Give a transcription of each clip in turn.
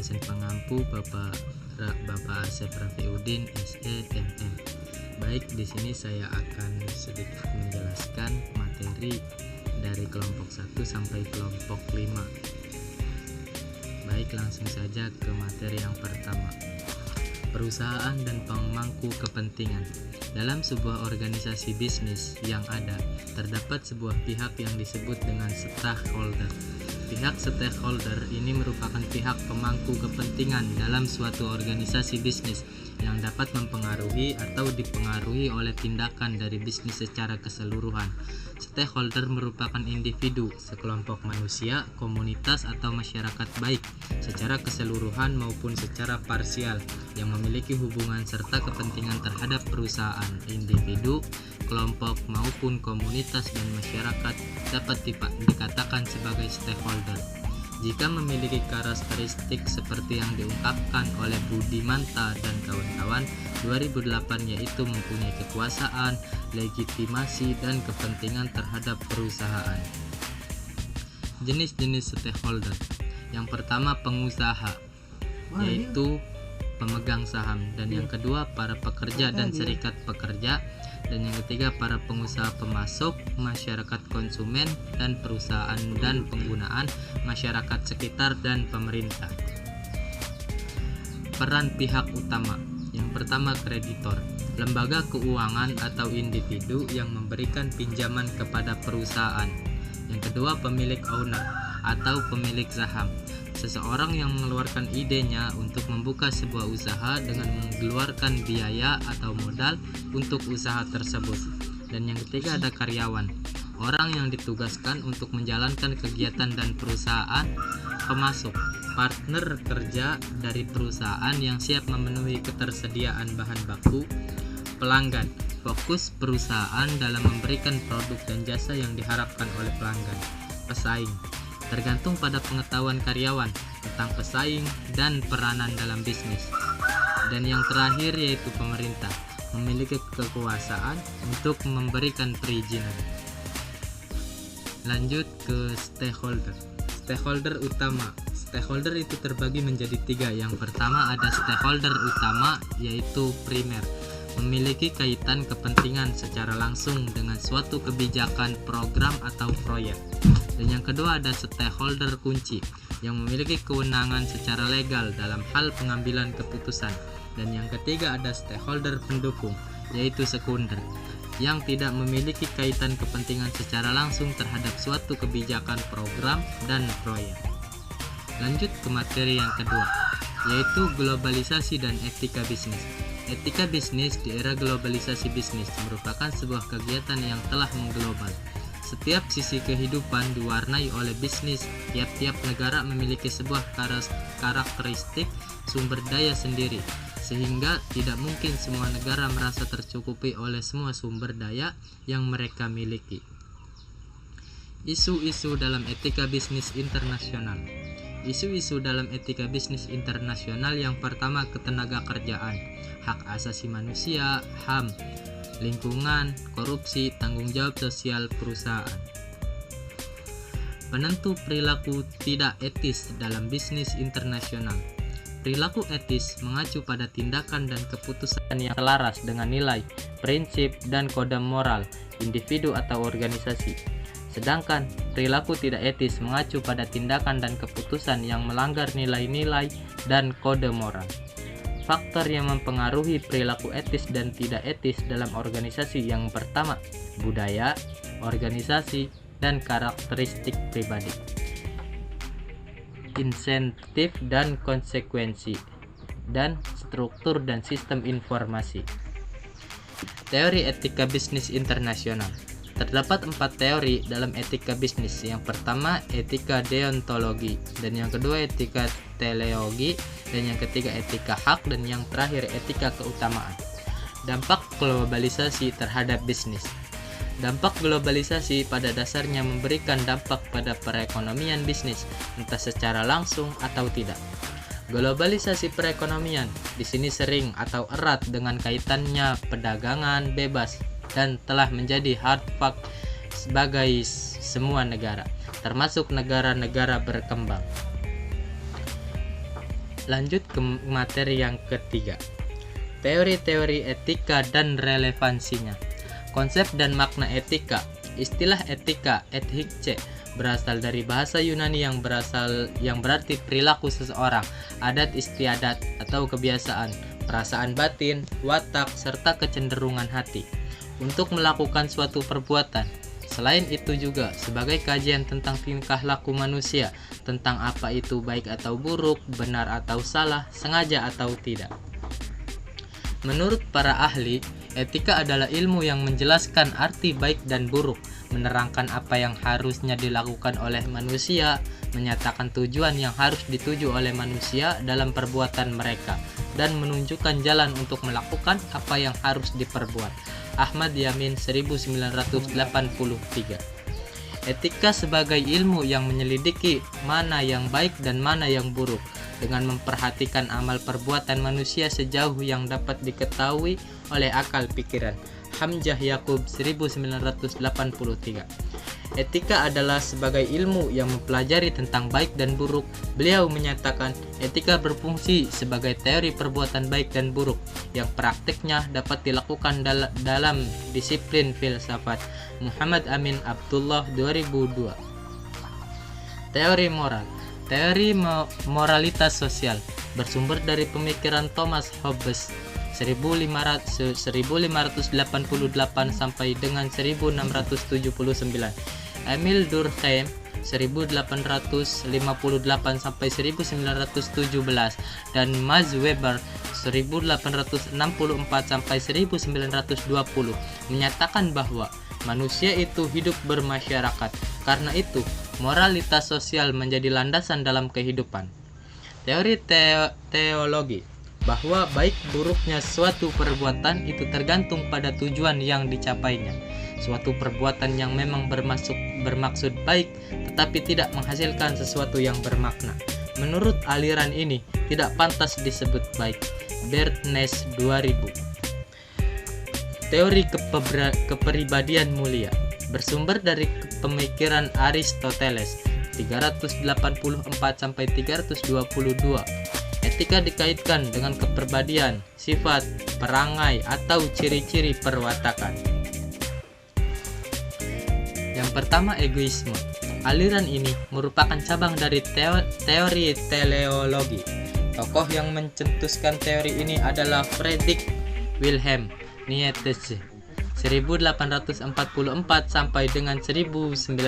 dosen pengampu Bapak Asep Rafiuddin SE MM. Baik, di sini saya akan sedikit menjelaskan materi dari kelompok 1 sampai kelompok 5. Baik, langsung saja ke materi yang pertama. Perusahaan dan pemangku kepentingan. Dalam sebuah organisasi bisnis yang ada, terdapat sebuah pihak yang disebut dengan stakeholder. Pihak stakeholder ini merupakan pihak pemangku kepentingan dalam suatu organisasi bisnis yang dapat mempengaruhi atau dipengaruhi oleh tindakan dari bisnis secara keseluruhan. Stakeholder merupakan individu, sekelompok manusia, komunitas atau masyarakat baik secara keseluruhan maupun secara parsial yang memiliki hubungan serta kepentingan terhadap perusahaan. Individu, kelompok maupun komunitas dan masyarakat dapat dikatakan sebagai stakeholder. Jika memiliki karakteristik seperti yang diungkapkan oleh Budimanta dan kawan-kawan 2008, yaitu mempunyai kekuasaan, legitimasi, dan kepentingan terhadap perusahaan. Jenis-jenis stakeholder. Yang pertama, pengusaha, yaitu pemegang saham, dan yang kedua para pekerja dan serikat pekerja, dan yang ketiga para pengusaha pemasok, masyarakat konsumen dan perusahaan dan penggunaan, masyarakat sekitar dan pemerintah. Peran pihak utama. Yang pertama, kreditor, lembaga keuangan atau individu yang memberikan pinjaman kepada perusahaan. Yang kedua, pemilik owner atau pemilik saham, seseorang yang mengeluarkan idenya untuk membuka sebuah usaha dengan mengeluarkan biaya atau modal untuk usaha tersebut. Dan yang ketiga ada karyawan, orang yang ditugaskan untuk menjalankan kegiatan dan perusahaan. Pemasok, partner kerja dari perusahaan yang siap memenuhi ketersediaan bahan baku. Pelanggan, fokus perusahaan dalam memberikan produk dan jasa yang diharapkan oleh pelanggan. Pesaing, tergantung pada pengetahuan karyawan tentang pesaing dan peranan dalam bisnis. Dan yang terakhir yaitu pemerintah, memiliki kekuasaan untuk memberikan perizinan. Lanjut ke stakeholder. Stakeholder utama. Stakeholder itu terbagi menjadi 3. Yang pertama ada stakeholder utama, yaitu primer, memiliki kaitan kepentingan secara langsung dengan suatu kebijakan, program, atau proyek. Dan yang kedua ada stakeholder kunci, yang memiliki kewenangan secara legal dalam hal pengambilan keputusan. Dan yang ketiga ada stakeholder pendukung, yaitu sekunder, yang tidak memiliki kaitan kepentingan secara langsung terhadap suatu kebijakan, program, dan proyek. Lanjut ke materi yang kedua, yaitu globalisasi dan etika bisnis. Etika bisnis di era globalisasi bisnis merupakan sebuah kegiatan yang telah mengglobal. Setiap sisi kehidupan diwarnai oleh bisnis. Tiap-tiap negara memiliki sebuah karakteristik sumber daya sendiri, sehingga tidak mungkin semua negara merasa tercukupi oleh semua sumber daya yang mereka miliki. Isu-isu dalam etika bisnis internasional. Isu-isu dalam etika bisnis internasional yang pertama, ketenaga kerjaan, hak asasi manusia, HAM, lingkungan, korupsi, tanggung jawab sosial perusahaan. Penentu perilaku tidak etis dalam bisnis internasional. Perilaku etis mengacu pada tindakan dan keputusan yang selaras dengan nilai, prinsip, dan kode moral individu atau organisasi. Sedangkan perilaku tidak etis mengacu pada tindakan dan keputusan yang melanggar nilai-nilai dan kode moral. Faktor yang mempengaruhi perilaku etis dan tidak etis dalam organisasi yang pertama, budaya, organisasi, dan karakteristik pribadi. Insentif dan konsekuensi, dan struktur dan sistem informasi. Teori etika bisnis internasional. Terdapat 4 teori dalam etika bisnis. Yang pertama etika deontologi, dan yang kedua etika teleologi, dan yang ketiga etika hak, dan yang terakhir etika keutamaan. Dampak globalisasi terhadap bisnis. Dampak globalisasi pada dasarnya memberikan dampak pada perekonomian bisnis, entah secara langsung atau tidak. Globalisasi perekonomian di sini sering atau erat dengan kaitannya perdagangan bebas dan telah menjadi hard fact sebagai semua negara, termasuk negara-negara berkembang. Lanjut ke materi yang ketiga, teori-teori etika dan relevansinya. Konsep dan makna etika. Istilah etika, ethikce, berasal dari bahasa Yunani yang berarti perilaku seseorang, adat istiadat atau kebiasaan, perasaan batin, watak, serta kecenderungan hati untuk melakukan suatu perbuatan. Selain itu juga sebagai kajian tentang tingkah laku manusia, tentang apa itu baik atau buruk, benar atau salah, sengaja atau tidak. Menurut para ahli, etika adalah ilmu yang menjelaskan arti baik dan buruk, menerangkan apa yang harusnya dilakukan oleh manusia, menyatakan tujuan yang harus dituju oleh manusia dalam perbuatan mereka, dan menunjukkan jalan untuk melakukan apa yang harus diperbuat. Ahmad Yamin 1983. Etika sebagai ilmu yang menyelidiki mana yang baik dan mana yang buruk, dengan memperhatikan amal perbuatan manusia sejauh yang dapat diketahui oleh akal pikiran. Hamzah Yakub 1983. Etika adalah sebagai ilmu yang mempelajari tentang baik dan buruk. Beliau menyatakan etika berfungsi sebagai teori perbuatan baik dan buruk yang praktiknya dapat dilakukan dalam disiplin filsafat. Muhammad Amin Abdullah 2002. Teori moral. Teori moralitas sosial bersumber dari pemikiran Thomas Hobbes 1588 sampai dengan 1679, Emil Durkheim 1858 sampai 1917, dan Max Weber 1864 sampai 1920 menyatakan bahwa manusia itu hidup bermasyarakat. Karena itu, moralitas sosial menjadi landasan dalam kehidupan. Teori teologi bahwa baik buruknya suatu perbuatan itu tergantung pada tujuan yang dicapainya. Suatu perbuatan yang memang bermaksud baik tetapi tidak menghasilkan sesuatu yang bermakna, menurut aliran ini tidak pantas disebut baik. Bertnes 2000. Teori kepribadian mulia bersumber dari pemikiran Aristoteles 384 sampai 322. Etika dikaitkan dengan kepribadian, sifat, perangai, atau ciri-ciri perwatakan. Yang pertama, egoisme. Aliran ini merupakan cabang dari teori teleologi. Tokoh yang mencetuskan teori ini adalah Friedrich Wilhelm Nietzsche 1844 sampai dengan 1900.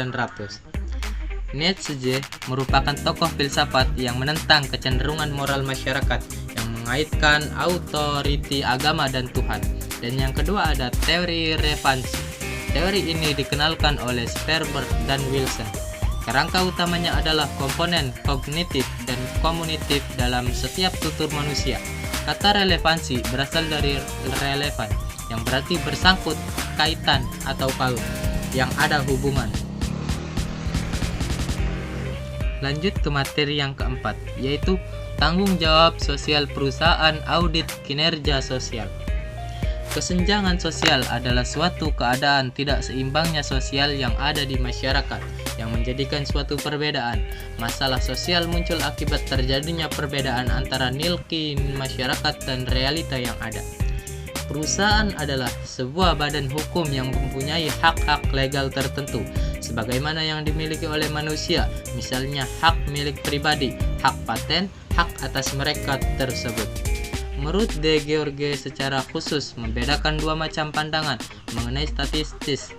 Nietzsche merupakan tokoh filsafat yang menentang kecenderungan moral masyarakat yang mengaitkan autoriti agama dan Tuhan. Dan yang kedua ada teori relevansi. Teori ini dikenalkan oleh Sperber dan Wilson. Kerangka utamanya adalah komponen kognitif dan komunitif dalam setiap tutur manusia. Kata relevansi berasal dari relevan, yang berarti bersangkut, kaitan, atau paut, yang ada hubungan. Lanjut ke materi yang keempat, yaitu tanggung jawab sosial perusahaan, audit kinerja sosial. Kesenjangan sosial adalah suatu keadaan tidak seimbangnya sosial yang ada di masyarakat yang menjadikan suatu perbedaan. Masalah sosial muncul akibat terjadinya perbedaan antara nilai masyarakat dan realita yang ada. Perusahaan adalah sebuah badan hukum yang mempunyai hak-hak legal tertentu sebagaimana yang dimiliki oleh manusia, misalnya hak milik pribadi, hak paten, hak atas mereka tersebut. Menurut De George secara khusus membedakan dua macam pandangan mengenai statistis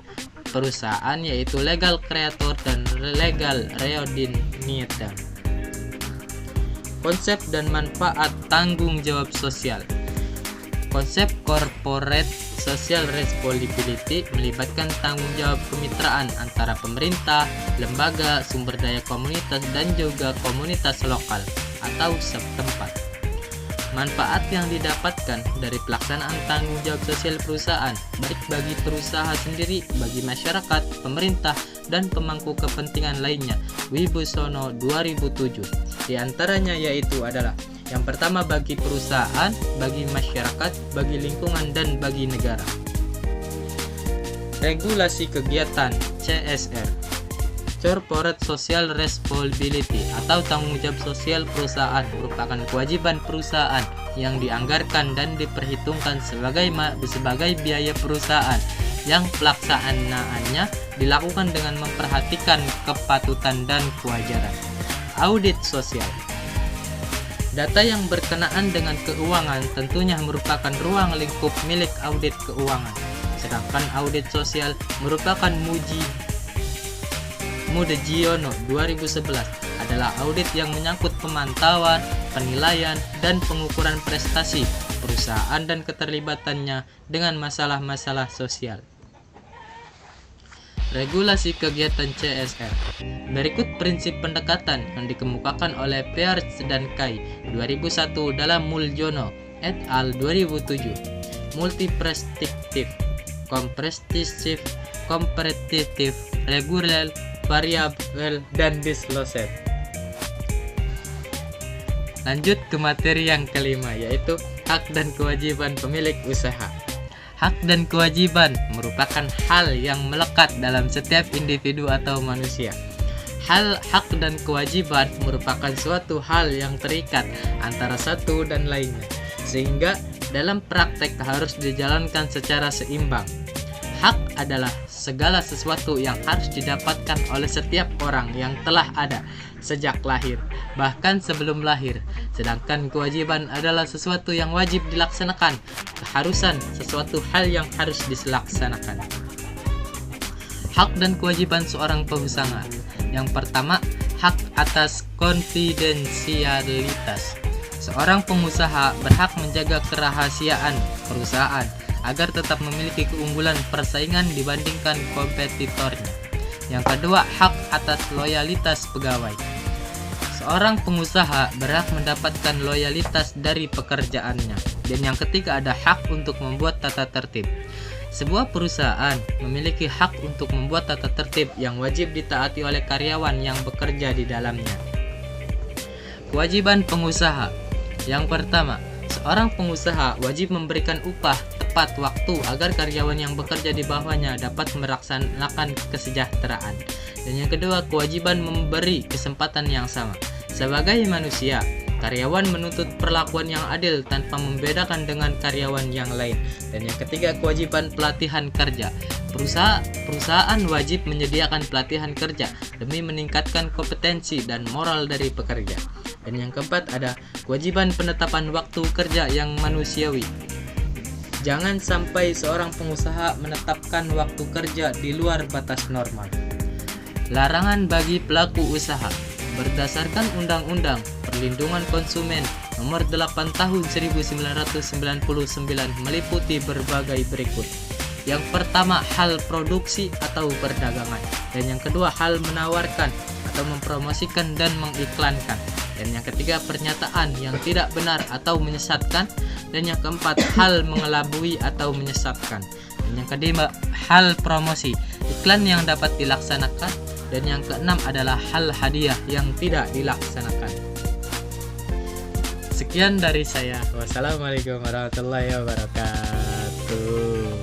perusahaan, yaitu legal creator dan legal reordinator. Konsep dan manfaat tanggung jawab sosial. Konsep corporate social responsibility melibatkan tanggung jawab kemitraan antara pemerintah, lembaga, sumber daya komunitas, dan juga komunitas lokal atau setempat. Manfaat yang didapatkan dari pelaksanaan tanggung jawab sosial perusahaan, baik bagi perusahaan sendiri, bagi masyarakat, pemerintah, dan pemangku kepentingan lainnya. Wibisono 2007. Di antaranya yaitu adalah yang pertama bagi perusahaan, bagi masyarakat, bagi lingkungan, dan bagi negara. Regulasi kegiatan CSR. Corporate Social Responsibility atau tanggung jawab sosial perusahaan merupakan kewajiban perusahaan yang dianggarkan dan diperhitungkan sebagai biaya perusahaan yang pelaksanaannya dilakukan dengan memperhatikan kepatutan dan kewajaran. Audit sosial. Data yang berkenaan dengan keuangan tentunya merupakan ruang lingkup milik audit keuangan. Sedangkan audit sosial merupakan Mudegiono 2011 adalah audit yang menyangkut pemantauan, penilaian, dan pengukuran prestasi perusahaan dan keterlibatannya dengan masalah-masalah sosial. Regulasi kegiatan CSR. Berikut prinsip pendekatan yang dikemukakan oleh Pearce dan Kai 2001 dalam Muljono et al. 2007. Multiperspektif, kompresisif, kompetitif, reguler, variabel, dan disclosure. Lanjut ke materi yang kelima, yaitu hak dan kewajiban pemilik usaha. Hak dan kewajiban merupakan hal yang melekat dalam setiap individu atau manusia. Hak dan kewajiban merupakan suatu hal yang terikat antara satu dan lainnya, sehingga dalam praktek harus dijalankan secara seimbang. Hak adalah segala sesuatu yang harus didapatkan oleh setiap orang yang telah ada sejak lahir, bahkan sebelum lahir. Sedangkan kewajiban adalah sesuatu yang wajib dilaksanakan, keharusan, sesuatu hal yang harus dilaksanakan. Hak dan kewajiban seorang pengusaha. Yang pertama, hak atas konfidensialitas. Seorang pengusaha berhak menjaga kerahasiaan perusahaan agar tetap memiliki keunggulan persaingan dibandingkan kompetitornya. Yang kedua, hak atas loyalitas pegawai. Seorang pengusaha berhak mendapatkan loyalitas dari pekerjaannya. Dan yang ketiga, ada hak untuk membuat tata tertib. Sebuah perusahaan memiliki hak untuk membuat tata tertib yang wajib ditaati oleh karyawan yang bekerja di dalamnya. Kewajiban pengusaha. Yang pertama, seorang pengusaha wajib memberikan upah tepat waktu agar karyawan yang bekerja di bawahnya dapat melaksanakan kesejahteraan. Dan yang kedua, kewajiban memberi kesempatan yang sama. Sebagai manusia, karyawan menuntut perlakuan yang adil tanpa membedakan dengan karyawan yang lain. Dan yang ketiga, kewajiban pelatihan kerja. Perusahaan wajib menyediakan pelatihan kerja demi meningkatkan kompetensi dan moral dari pekerja. Dan yang keempat, ada kewajiban penetapan waktu kerja yang manusiawi. Jangan sampai seorang pengusaha menetapkan waktu kerja di luar batas normal. Larangan bagi pelaku usaha. Berdasarkan Undang-Undang Perlindungan Konsumen Nomor 8 Tahun 1999 meliputi berbagai berikut. Yang pertama, hal produksi atau perdagangan. Dan yang kedua, hal menawarkan atau mempromosikan dan mengiklankan. Dan yang ketiga, pernyataan yang tidak benar atau menyesatkan. Dan yang keempat, hal mengelabui atau menyesatkan. Dan yang kelima, hal promosi, iklan yang dapat dilaksanakan. Dan yang keenam adalah hal hadiah yang tidak dilaksanakan. Sekian dari saya. Wassalamualaikum warahmatullahi wabarakatuh.